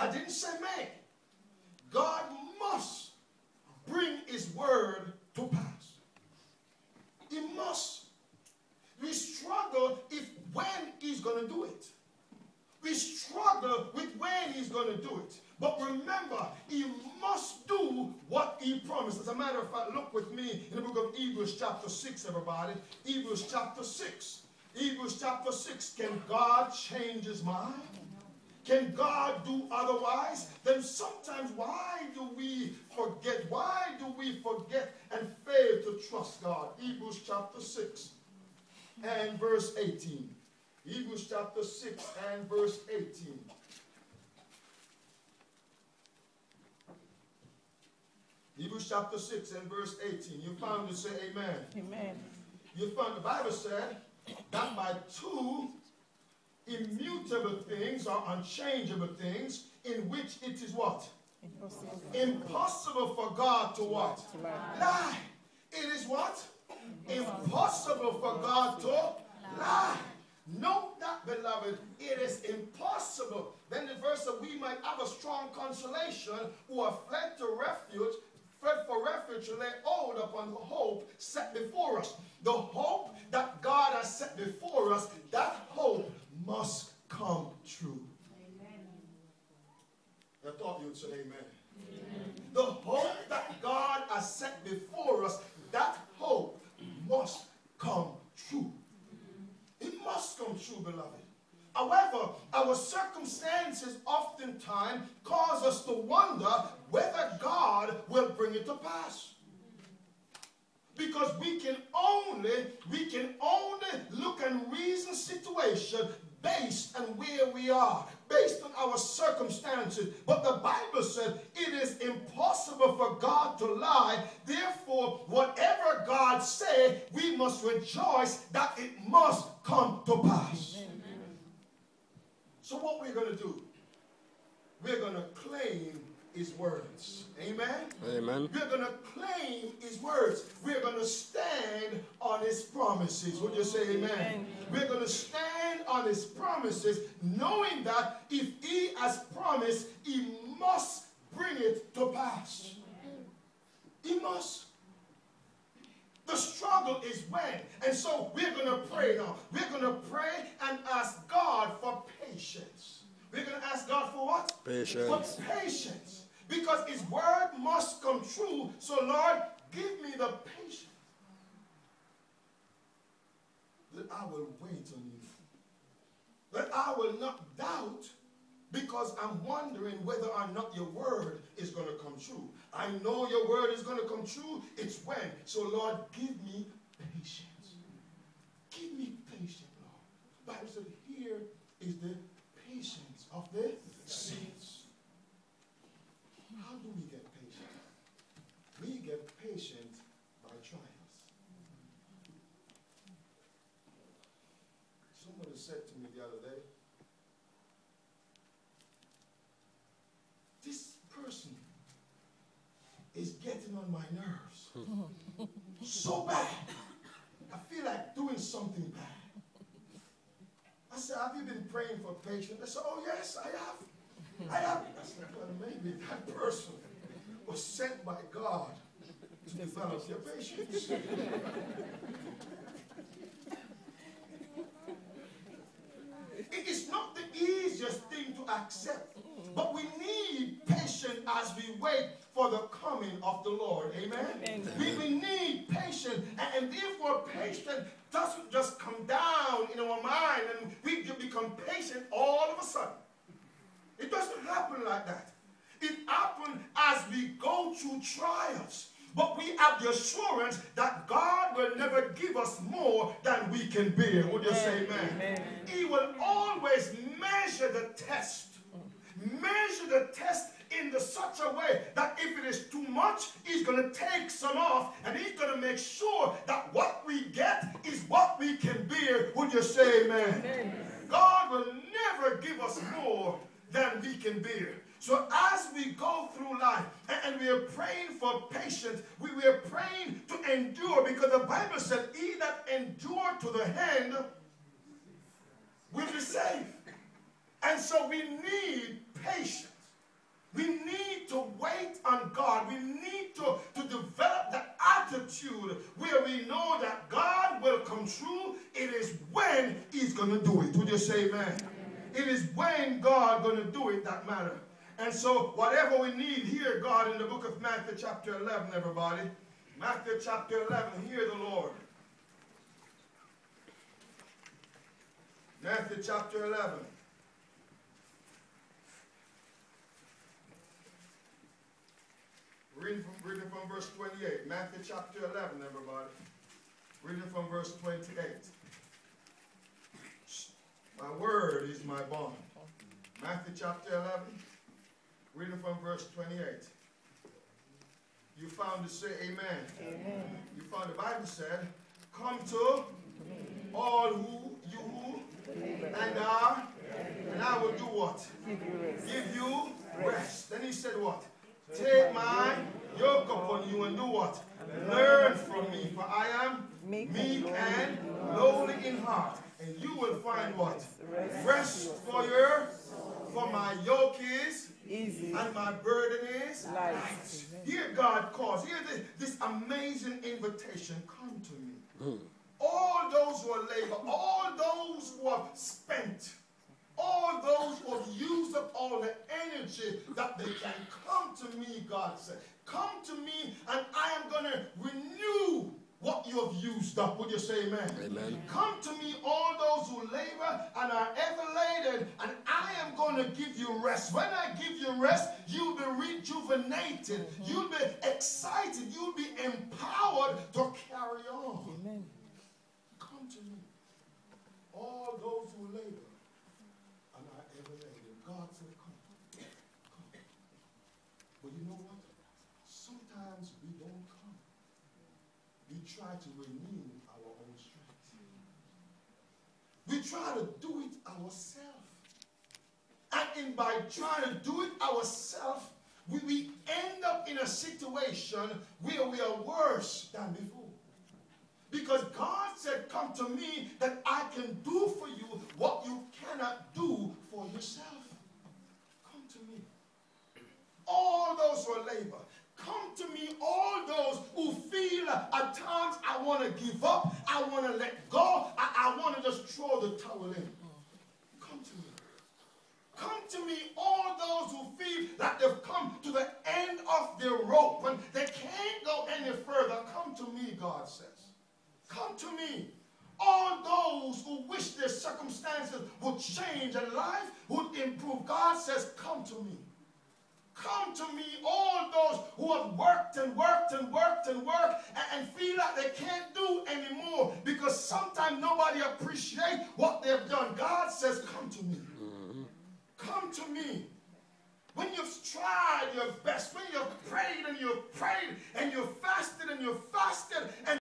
I didn't say may. God must bring his word to pass. He must. We struggle when he's going to do it. We struggle with when he's going to do it. But remember, he must do what he promised. As a matter of fact, look with me in the book of Hebrews chapter 6, everybody. Hebrews chapter 6. Hebrews chapter 6. Can God change his mind? Can God do otherwise? Then sometimes why do we forget? Why do we forget and fail to trust God? Hebrews chapter 6 and verse 18. Hebrews chapter 6 and verse 18. Hebrews chapter 6 and verse 18. You found it, say amen. Amen. You found the Bible said that by two immutable things or unchangeable things in which it is what? Impossible for God to what? Lie. It is what? Impossible for God to lie. Note that, beloved, it is impossible. Then the verse that we might have a strong consolation who have fled for refuge to lay hold upon the hope set before us. The hope that God has set before us, that hope must come true. Amen. I thought you would say amen. Amen. The hope that God has set before us, that hope must come true. It must come true, beloved. However, our circumstances oftentimes cause us to wonder whether God will bring it to pass. Because we can only look and reason situation based on where we are, based on our circumstances. But the Bible said it is impossible for God to lie. Therefore, whatever God said, we must rejoice that it must come to pass. Amen. So what we're going to do, we're going to claim his words. Amen? Amen. We're going to claim his words. We're going to stand on his promises. Would you say amen? Amen? We're going to stand on his promises, knowing that if he has promised, he must bring it to pass. He must. The struggle is when. And so we're going to pray now. We're going to pray and ask God for patience. We're going to ask God for what? Patience. For patience. Because his word must come true. So Lord, give me the patience that I will wait on you. That I will not doubt because I'm wondering whether or not your word is going to come true. I know your word is going to come true. It's when. So Lord, give me patience. Give me patience, Lord. The Bible said here is the patience of the saints. How do we get patient? We get patient by trials. Somebody said to me the other day, this person is getting on my nerves so bad. I feel like doing something bad. I said, have you been praying for patience? They said, oh yes, I have. I have. I said, well, maybe that person was sent by God to develop your patience. It is not the easiest thing to accept, but we need patience as we wait for the coming of the Lord. Amen? We need patience, and therefore patience doesn't just come down in our mind and we become patient all of a sudden. It doesn't happen like that. It happens as we go through trials. But we have the assurance that God will never give us more than we can bear. Would you say amen? Amen? He will always measure the test. Measure the test in such a way that if it is too much, he's going to take some off, and he's going to make sure that what we get is what we can bear. Would you say amen? Amen. God will never give us more than we can bear. So as we go through life, and we are praying for patience, we are praying to endure, because the Bible said, he that endure to the end will be saved. And so we need patience. say amen? It is when God going to do it that matter. And so whatever we need, hear God in the book of Matthew chapter 11, everybody. Matthew chapter 11, hear the Lord. Matthew chapter 11. Reading from verse 28. Matthew chapter 11, everybody. Reading from verse 28. My word is my bond. Matthew chapter 11. Reading from verse 28. You found to say amen. Amen. You found the Bible said, come to all who and are, and I will do what? Give you rest. Then he said what? Take my yoke upon you and do what? Learn from me, for I am meek and lowly in heart, and you will find what? Rest for my yoke is easy and my burden is light. Here God calls. Here this amazing invitation. Come to me. All those who are labor, all those who have spent, all those who have used up all the energy that they can, come to me, God said. Come to me and I am going to renew what you have used up. Would you say amen? Amen. Come to me, all those who labor and are heavy laden, and I am going to give you rest. When I give you rest, you'll be rejuvenated. You'll be excited. You'll be empowered to carry on. Amen. Come to me, all those who labor and are heavy laden. God said, come. Come. But you know what? Sometimes we don't come. We try to renew our own strength. We try to do it ourselves. And by trying to do it ourselves, we end up in a situation where we are worse than before. Because God said, come to me that I can do for you what you cannot do for yourself. Come to me. All those who are labor. Come to me, all those who feel at times I want to give up, I want to let go, I want to just throw the towel in. Come to me. Come to me, all those who feel that they've come to the end of their rope and they can't go any further. Come to me, God says. Come to me. All those who wish their circumstances would change and life would improve. God says, come to me. Come to me, all those who have worked and worked and worked and worked and feel like they can't do anymore because sometimes nobody appreciates what they've done. God says, come to me. Come to me. When you've tried your best, when you've prayed and you've fasted and